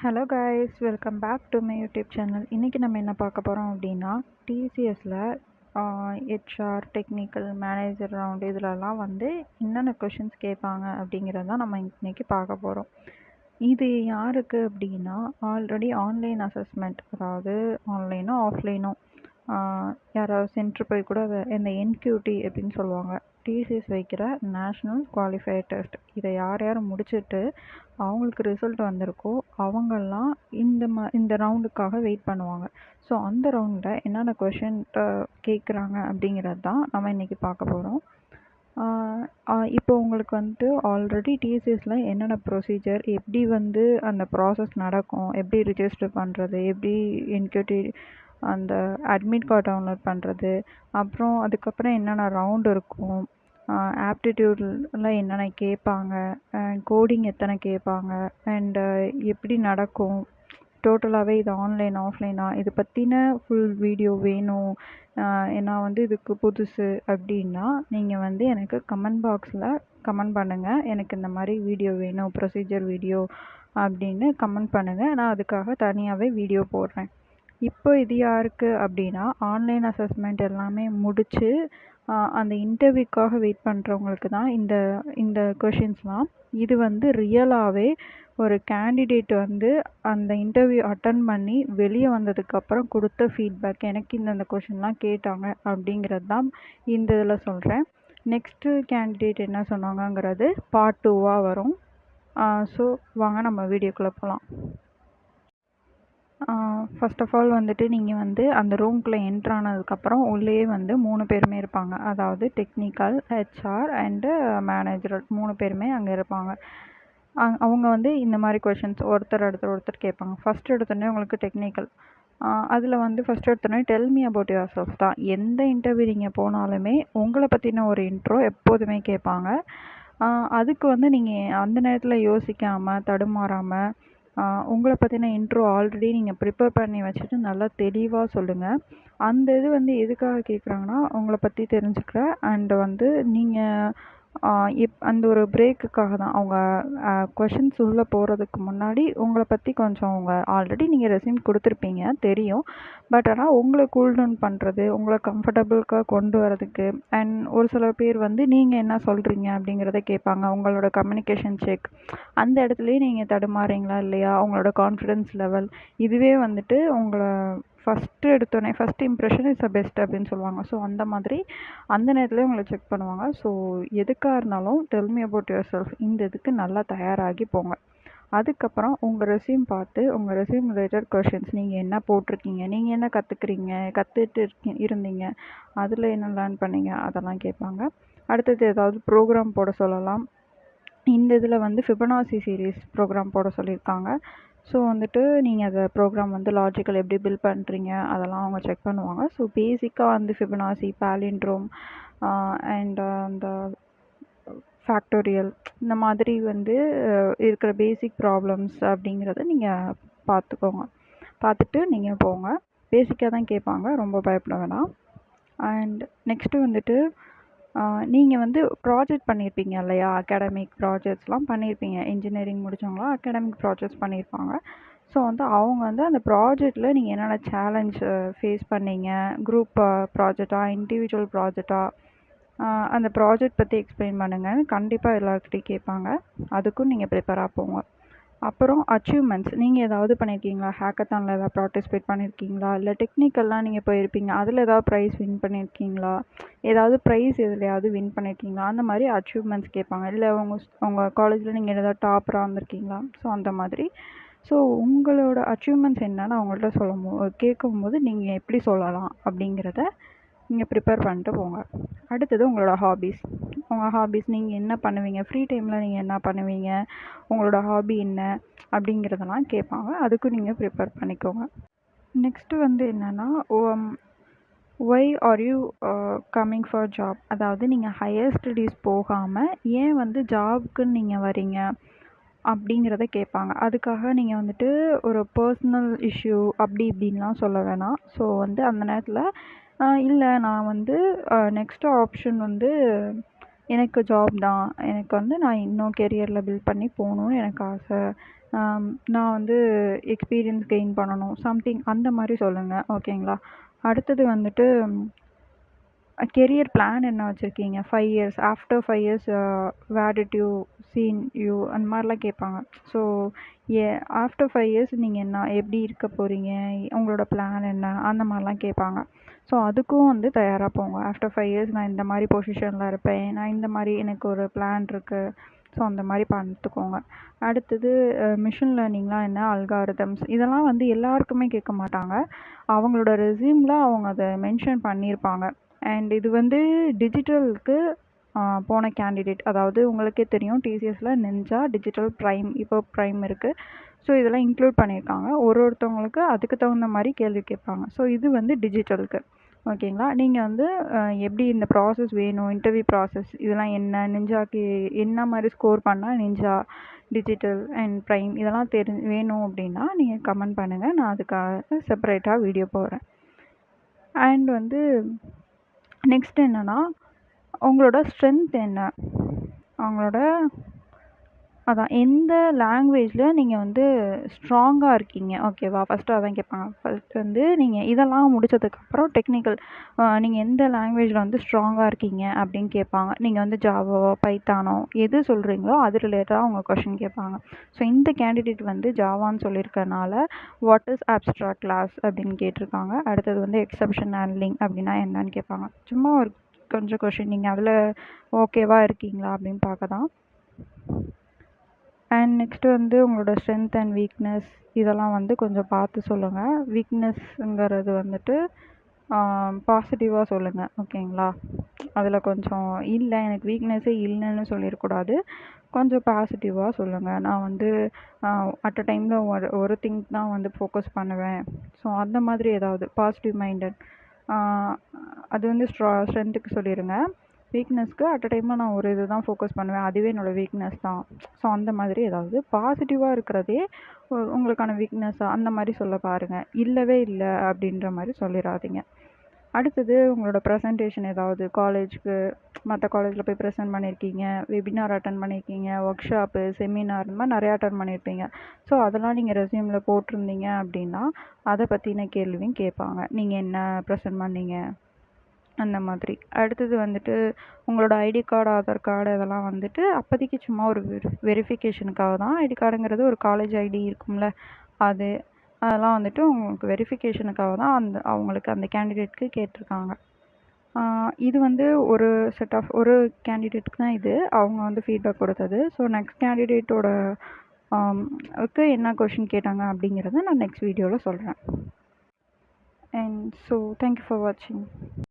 Hello guys, welcome back to my YouTube channel. இன்றைக்கி நம்ம என்ன பார்க்க போகிறோம் அப்படின்னா, டிசிஎஸில் ஹெச்ஆர், டெக்னிக்கல், மேனேஜர் ரவுண்டு இதிலலாம் வந்து என்னென்ன கொஷின்ஸ் கேட்பாங்க அப்படிங்கிறது தான் நம்ம இன்றைக்கி பார்க்க போகிறோம். இது யாருக்கு அப்படின்னா, ஆல்ரெடி ஆன்லைன் அசஸ்மெண்ட், அதாவது ஆன்லைனோ ஆஃப்லைனோ யாராவது சென்ட்ரு போய் கூட அதை இந்த என்கியூடி அப்படின்னு சொல்லுவாங்க, டிசிஎஸ் வைக்கிற நேஷ்னல் குவாலிஃபையர் டெஸ்ட். இதை யார் யார் முடிச்சுட்டு அவங்களுக்கு ரிசல்ட் வந்திருக்கோ அவங்கெல்லாம் இந்த ரவுண்டுக்காக வெயிட் பண்ணுவாங்க. ஸோ அந்த ரவுண்டில் என்னென்ன கொஷின் கேட்குறாங்க அப்படிங்கிறது தான் நம்ம இன்றைக்கி பார்க்க போகிறோம். இப்போ உங்களுக்கு வந்துட்டு ஆல்ரெடி டிசிஎஸில் என்னென்ன ப்ரொசீஜர், எப்படி வந்து அந்த ப்ராசஸ் நடக்கும், எப்படி ரிஜிஸ்டர் பண்ணுறது, எப்படி என்கியூடி அந்த அட்மிட் கார்டு டவுன்லோட் பண்ணுறது, அப்புறம் அதுக்கப்புறம் என்னென்ன ரவுண்டு இருக்கும், ஆப்டிடியூடில் என்னென்ன கேட்பாங்க, கோடிங் எத்தனை கேட்பாங்க, அண்டு எப்படி நடக்கும், டோட்டலாகவே இது ஆன்லைன் ஆஃப்லைனா, இது பற்றின ஃபுல் வீடியோ வேணும், ஏன்னா வந்து இதுக்கு புதுசு அப்படின்னா நீங்கள் வந்து எனக்கு கமெண்ட் பாக்ஸில் கமெண்ட் பண்ணுங்கள். எனக்கு இந்த மாதிரி வீடியோ வேணும், ப்ரொசீஜர் வீடியோ அப்படின்னு கமெண்ட் பண்ணுங்கள். நான் அதுக்காக தனியாகவே வீடியோ போடுறேன். இப்போ இது யாருக்கு அப்படின்னா, ஆன்லைன் அசஸ்மெண்ட் எல்லாமே முடித்து அந்த இன்டர்வியூக்காக வெயிட் பண்ணுறவங்களுக்கு தான் இந்த கொஷின்ஸ்லாம். இது வந்து ரியலாகவே ஒரு கேண்டிடேட் வந்து அந்த இன்டர்வியூ அட்டன் பண்ணி வெளியே வந்ததுக்கப்புறம் கொடுத்த ஃபீட்பேக், எனக்கு இந்தந்த கொஷின்லாம் கேட்டாங்க அப்படிங்கிறது தான் இந்த இதில் சொல்கிறேன். நெக்ஸ்ட்டு கேண்டிடேட் என்ன சொன்னாங்கங்கிறது பார்ட் 2வாக வரும். ஸோ வாங்க நம்ம வீடியோக்குள்ளே போகலாம். ஃபர்ஸ்ட் ஆஃப் ஆல் வந்துட்டு நீங்கள் வந்து அந்த ரூம்குள்ளே என்ட்ரு ஆனதுக்கப்புறம் உள்ளேயே வந்து 3 பேருமே இருப்பாங்க. அதாவது டெக்னிக்கல், ஹெச்ஆர் அண்டு மேனேஜர் 3 பேருமே அங்கே இருப்பாங்க. அவங்க வந்து இந்த மாதிரி கொஷின்ஸ் ஒருத்தர் கேட்பாங்க. ஃபஸ்ட் எடுத்தோடனே உங்களுக்கு டெக்னிக்கல், அதில் வந்து ஃபஸ்ட் எடுத்தோடனே tell me about your self தான். எந்த இன்டர்வியூ நீங்கள் போனாலுமே உங்களை பற்றின ஒரு இன்ட்ரோ எப்போதுமே கேட்பாங்க. அதுக்கு வந்து நீங்கள் அந்த நேரத்தில் யோசிக்காமல் தடுமாறாமல் உங்களை பற்றின இன்ட்ரோ ஆல்ரெடி நீங்கள் ப்ரிப்பேர் பண்ணி வச்சுட்டு நல்லா தெளிவாக சொல்லுங்கள். அந்த இது வந்து எதுக்காக கேட்குறாங்கன்னா, உங்களை பற்றி தெரிஞ்சுக்கிற அண்டு வந்து நீங்கள் அந்த ஒரு பிரேக்குக்காக தான். அவங்க கொஷின்ஸ் உள்ளே போகிறதுக்கு முன்னாடி உங்களை பற்றி கொஞ்சம் அவங்க ஆல்ரெடி நீங்கள் ரெஸ்யூம் கொடுத்துருப்பீங்க தெரியும். பட் ஆனால் உங்களை கூல் டவுன் பண்ணுறது, உங்களை கம்ஃபர்டபுளுக்காக கொண்டு வரதுக்கு, அண்ட் ஒரு சில பேர் வந்து நீங்கள் என்ன சொல்கிறீங்க அப்படிங்கிறத கேட்பாங்க. உங்களோட கம்யூனிகேஷன் செக், அந்த இடத்துலையே நீங்கள் தடுமாறீங்களா இல்லையா, உங்களோட கான்ஃபிடென்ஸ் லெவல், இதுவே வந்துட்டு உங்களை ஃபஸ்ட்டு எடுத்தோடனே first impression is the best அப்படின்னு சொல்லுவாங்க. ஸோ அந்த மாதிரி அந்த நேரத்துலேயே உங்களை செக் பண்ணுவாங்க. ஸோ எதுக்காக இருந்தாலும் tell me about your self, இந்த இதுக்கு நல்லா தயாராகி போங்க. அதுக்கப்புறம் உங்கள் ரெஸ்யூம் பார்த்து உங்கள் ரெஸ்யூம் ரிலேட்டட் கொஷின்ஸ், நீங்கள் என்ன போட்டிருக்கீங்க, நீங்கள் என்ன கற்றுட்டு இருந்தீங்க, அதில் என்ன லேர்ன் பண்ணீங்க, அதெல்லாம் கேட்பாங்க. அடுத்தது ஏதாவது ப்ரோக்ராம் போட சொல்லலாம். இந்த இதில் வந்து ஃபிபனாசி சீரீஸ் ப்ரோக்ராம் போட சொல்லியிருக்காங்க. ஸோ வந்துட்டு நீங்கள் அதை ப்ரோக்ராம் வந்து லாஜிக்கல் எப்படி பில்ட் பண்ணுறீங்க அதெல்லாம் அவங்க செக் பண்ணுவாங்க. ஸோ பேசிக்காக வந்து ஃபிபனாசி, பாலிண்ட்ரோம் அண்ட் அந்த ஃபேக்டோரியல், இந்த மாதிரி வந்து இருக்கிற பேசிக் ப்ராப்ளம்ஸ் அப்படிங்கிறத நீங்கள் பார்த்துட்டு நீங்கள் போங்க. பேசிக்காக தான் கேட்பாங்க, ரொம்ப பயப்பட வேணாம். அண்ட் நெக்ஸ்ட்டு வந்துட்டு நீங்கள் வந்து ப்ராஜெக்ட் பண்ணியிருப்பீங்க இல்லையா, அகாடமிக் ப்ராஜெக்ட்ஸ்லாம் பண்ணியிருப்பீங்க. இன்ஜினியரிங் முடித்தவங்களாம் அகாடமிக் ப்ராஜெக்ட்ஸ் பண்ணியிருப்பாங்க. ஸோ வந்து அவங்க வந்து அந்த ப்ராஜெக்டில் நீங்கள் என்னென்ன சேலஞ்ச் ஃபேஸ் பண்ணீங்க, குரூப் ப்ராஜெக்டா, இண்டிவிஜுவல் ப்ராஜெக்டா, அந்த ப்ராஜெக்ட் பற்றி எக்ஸ்பிளைன் பண்ணுங்கன்னு கண்டிப்பாக எல்லாருக்கிட்டையும் கேட்பாங்க. அதுக்கும் நீங்கள் ப்ரிப்பேராக போங்க. அப்புறம் அச்சீவ்மெண்ட்ஸ், நீங்கள் ஏதாவது பண்ணியிருக்கீங்களா, ஹேக்கத்தானில் ஏதாவது பார்ட்டிசிபேட் பண்ணியிருக்கீங்களா, இல்லை டெக்னிக்கல்லாம் நீங்கள் போயிருப்பீங்க, அதில் ஏதாவது ப்ரைஸ் வின் பண்ணியிருக்கீங்களா, ஏதாவது ப்ரைஸ் எதுலையாவது வின் பண்ணியிருக்கீங்களா, அந்த மாதிரி அச்சீவ்மெண்ட்ஸ் கேட்பாங்க. இல்லை உங்கள் காலேஜில் நீங்கள் ஏதாவது டாப்பராக வந்திருக்கீங்களா, ஸோ அந்த மாதிரி. ஸோ உங்களோட அச்சீவ்மெண்ட்ஸ் என்னன்னு அவங்கள்ட்ட கேட்கும்போது நீங்கள் எப்படி சொல்லலாம் அப்படிங்கிறத நீங்கள் ப்ரிப்பேர் பண்ணிட்டு போங்க. அடுத்தது உங்களோட ஹாபீஸ். உங்கள் ஹாபீஸ், நீங்கள் என்ன பண்ணுவீங்க, ஃப்ரீ டைமில் நீங்கள் என்ன பண்ணுவீங்க, உங்களோட ஹாபி என்ன அப்படிங்கிறதெல்லாம் கேட்பாங்க. அதுக்கும் நீங்கள் ப்ரிப்பேர் பண்ணிக்கோங்க. நெக்ஸ்ட்டு வந்து என்னென்னா, why are you coming for job, அதாவது நீங்கள் ஹையர் ஸ்டடீஸ் போகாமல் ஏன் வந்து ஜாப்க்குன்னு நீங்கள் வரீங்க அப்படிங்கிறத கேட்பாங்க. அதுக்காக நீங்கள் வந்துட்டு ஒரு பர்சனல் இஷ்யூ அப்படி இப்படின்லாம் சொல்ல வேணாம். ஸோ வந்து அந்த நேரத்தில் இல்லை, நான் வந்து நெக்ஸ்ட்டு ஆப்ஷன் வந்து எனக்கு ஜாப் தான், எனக்கு வந்து நான் இன்னும் கெரியரில் பில்ட் பண்ணி போகணுன்னு எனக்கு ஆசை, நான் வந்து எக்ஸ்பீரியன்ஸ் கெயின் பண்ணணும் சம்திங் அந்த மாதிரி சொல்லுங்கள். ஓகேங்களா? அடுத்தது வந்துட்டு கெரியர் பிளான் என்ன வச்சுருக்கீங்க? 5 years after 5 years where did you seen you அந்த மாதிரிலாம் கேட்பாங்க. ஸோ ஆஃப்டர் 5 இயர்ஸ் நீங்கள் என்ன எப்படி இருக்க போகிறீங்க, உங்களோட பிளான் என்ன, அந்த மாதிரிலாம் கேட்பாங்க. ஸோ அதுக்கும் வந்து தயாராக போங்க. ஆஃப்டர் 5 இயர்ஸ் நான் இந்த மாதிரி பொசிஷனில் இருப்பேன், நான் இந்த மாதிரி எனக்கு ஒரு பிளான் இருக்குது. ஸோ அந்த மாதிரி பார்த்துக்கோங்க. அடுத்தது மிஷின் லேர்னிங்லாம் என்ன, அல்காரிதம்ஸ் இதெல்லாம் வந்து எல்லாருக்குமே கேட்க மாட்டாங்க. அவங்களோட ரெஸ்யூமில் அவங்க அதை மென்ஷன் பண்ணியிருப்பாங்க. அண்ட் இது வந்து டிஜிட்டலுக்கு போன கேண்டிடேட், அதாவது உங்களுக்கே தெரியும் டிசிஎஸில் நிஞ்சா, டிஜிட்டல் ப்ரைம், இப்போ ப்ரைம் இருக்குது. ஸோ இதெல்லாம் இன்க்ளூட் பண்ணியிருக்காங்க. ஒருத்தவங்களுக்கு அதுக்கு தகுந்த மாதிரி கேள்வி கேட்பாங்க. ஸோ இது வந்து டிஜிட்டலுக்கு. ஓகேங்களா? நீங்கள் வந்து எப்படி இந்த ப்ராசஸ் வேணும், இன்டர்வியூ ப்ராசஸ் இதெல்லாம் என்ன, நிஞ்சாக்கு என்ன மாதிரி ஸ்கோர் பண்ணால் நிஞ்சா, டிஜிட்டல் அண்ட் ப்ரைம் இதெல்லாம் வேணும் அப்படின்னா நீங்கள் கமெண்ட் பண்ணுங்கள். நான் அதுக்காக செப்பரேட்டாக வீடியோ போடுறேன். அண்ட் வந்து நெக்ஸ்ட் என்னென்னா, உங்களோட ஸ்ட்ரென்த் என்ன, அவங்களோட அதான் எந்த லாங்குவேஜில் நீங்கள் வந்து ஸ்ட்ராங்காக இருக்கீங்க. ஓகேவா? ஃபஸ்ட்டு அதான் கேட்பாங்க. ஃபஸ்ட் வந்து நீங்கள் இதெல்லாம் முடித்ததுக்கப்புறம் டெக்னிக்கல் நீங்கள் எந்த லாங்குவேஜில் வந்து ஸ்ட்ராங்காக இருக்கீங்க அப்படின்னு கேட்பாங்க. நீங்கள் வந்து ஜாவாவோ பைத்தானோ எது சொல்கிறீங்களோ அது ரிலேட்டடாக அவங்க கொஷின் கேட்பாங்க. ஸோ இந்த கேண்டிடேட் வந்து ஜாவான்னு சொல்லியிருக்கனால வாட் இஸ் அப்ஸ்ட்ராக்ட் கிளாஸ் அப்படின்னு கேட்டிருக்காங்க. அடுத்தது வந்து எக்ஸப்ஷன் ஹேண்ட்லிங் அப்படின்னா என்னன்னு கேட்பாங்க. சும்மா ஒரு கொஞ்சம் கொஷின், நீங்கள் அதில் ஓகேவா இருக்கீங்களா அப்படின்னு பார்க்க தான். அண்ட் நெக்ஸ்ட்டு வந்து உங்களோட ஸ்ட்ரென்த் அண்ட் வீக்னஸ் இதெல்லாம் வந்து கொஞ்சம் பார்த்து சொல்லுங்கள். வீக்னஸ்ங்கிறது வந்துட்டு பாசிட்டிவாக சொல்லுங்கள். ஓகேங்களா? அதில் கொஞ்சம் இல்லை எனக்கு வீக்னஸே இல்லைன்னு சொல்லிடக்கூடாது. கொஞ்சம் பாசிட்டிவாக சொல்லுங்கள். நான் வந்து அட் அ டைமில் ஒரு திங் தான் வந்து ஃபோக்கஸ் பண்ணுவேன். ஸோ அந்த மாதிரி ஏதாவது பாசிட்டிவ் மைண்டட் அது வந்து ஸ்ட்ரென்த்துக்கு சொல்லிடுங்க. வீக்னஸ்க்கு அட் அ டைமில் நான் ஒரு இது தான் ஃபோக்கஸ் பண்ணுவேன், அதுவே என்னோடய வீக்னஸ் தான். ஸோ அந்த மாதிரி ஏதாவது பாசிட்டிவாக இருக்கிறதே உங்களுக்கான வீக்னஸாக அந்த மாதிரி சொல்ல பாருங்கள். இல்லவே இல்லை அப்படின்ற மாதிரி சொல்லிடாதீங்க. அடுத்தது உங்களோட ப்ரெசன்டேஷன் ஏதாவது காலேஜுக்கு மற்ற காலேஜில் போய் ப்ரெசென்ட் பண்ணியிருக்கீங்க, வெபினார் அட்டன் பண்ணியிருக்கீங்க, ஒர்க் ஷாப்பு, செமினார் இந்த மாதிரி நிறையா அட்டன் பண்ணியிருப்பீங்க. ஸோ அதெல்லாம் நீங்கள் ரெஸ்யூமில் போட்டிருந்தீங்க அப்படின்னா அதை பற்றின கேள்வியும் கேட்பாங்க. நீங்கள் என்ன ப்ரெசென்ட் பண்ணீங்க அந்த மாதிரி. அடுத்தது வந்துட்டு உங்களோட ஐடி கார்டு, ஆதார் கார்டு இதெல்லாம் வந்துட்டு அப்போதைக்கு சும்மா ஒரு வெரிஃபிகேஷனுக்காக தான். ஐடி கார்டுங்கிறது ஒரு காலேஜ் ஐடி இருக்கும்ல, அதெல்லாம் வந்துட்டு உங்களுக்கு வெரிஃபிகேஷனுக்காக தான் அவங்களுக்கு அந்த கேண்டிடேட்க்கு கேட்டிருக்காங்க. இது வந்து ஒரு செட் ஆஃப் ஒரு கேண்டிடேட்டுக்கு தான் இது அவங்க வந்து ஃபீட்பேக் கொடுத்தது. ஸோ நெக்ஸ்ட் கேண்டிடேட்டோட என்ன கொஷின் கேட்டாங்க அப்படிங்கிறத நான் நெக்ஸ்ட் வீடியோவில் சொல்கிறேன். அண்ட் ஸோ தேங்க்யூ ஃபார் வாட்சிங்.